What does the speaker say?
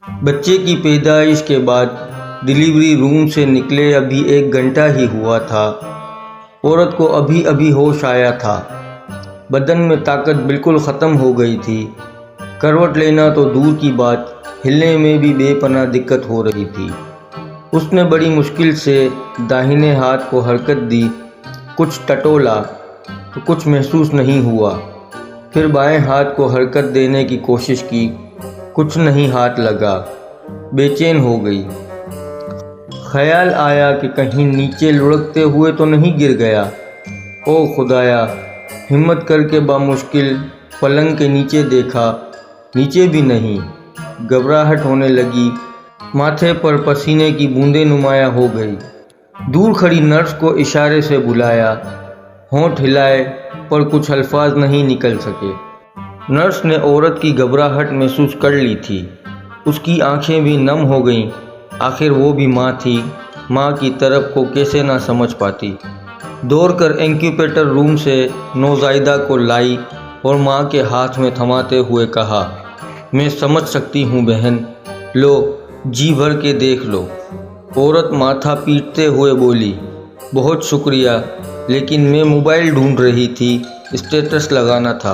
बच्चे की पैदाइश के बाद डिलीवरी रूम से निकले अभी 1 घंटा ही हुआ था। औरत को अभी अभी होश आया था। बदन में ताकत बिल्कुल ख़त्म हो गई थी। करवट लेना तो दूर की बात, हिलने में भी बेपनाह दिक्कत हो रही थी। उसने बड़ी मुश्किल से दाहिने हाथ को हरकत दी, कुछ टटोला तो कुछ महसूस नहीं हुआ। फिर बाएं हाथ को हरकत देने की कोशिश की, कुछ नहीं हाथ लगा। बेचैन हो गई। ख्याल आया कि कहीं नीचे लुढ़कते हुए तो नहीं गिर गया। ओ खुदाया! हिम्मत करके बामुश्किल पलंग के नीचे देखा, नीचे भी नहीं। घबराहट होने लगी, माथे पर पसीने की बूंदें नुमाया हो गई। दूर खड़ी नर्स को इशारे से बुलाया, होंठ हिलाए पर कुछ अल्फाज नहीं निकल सके। नर्स ने औरत की घबराहट महसूस कर ली थी। उसकी आंखें भी नम हो गईं। आखिर वो भी माँ थी, माँ की तरफ को कैसे ना समझ पाती। दौड़कर इंक्यूबेटर रूम से नौज़ायदा को लाई और माँ के हाथ में थमाते हुए कहा, मैं समझ सकती हूँ बहन, लो जी भर के देख लो। औरत माथा पीटते हुए बोली, बहुत शुक्रिया, लेकिन मैं मोबाइल ढूंढ रही थी, स्टेटस लगाना था।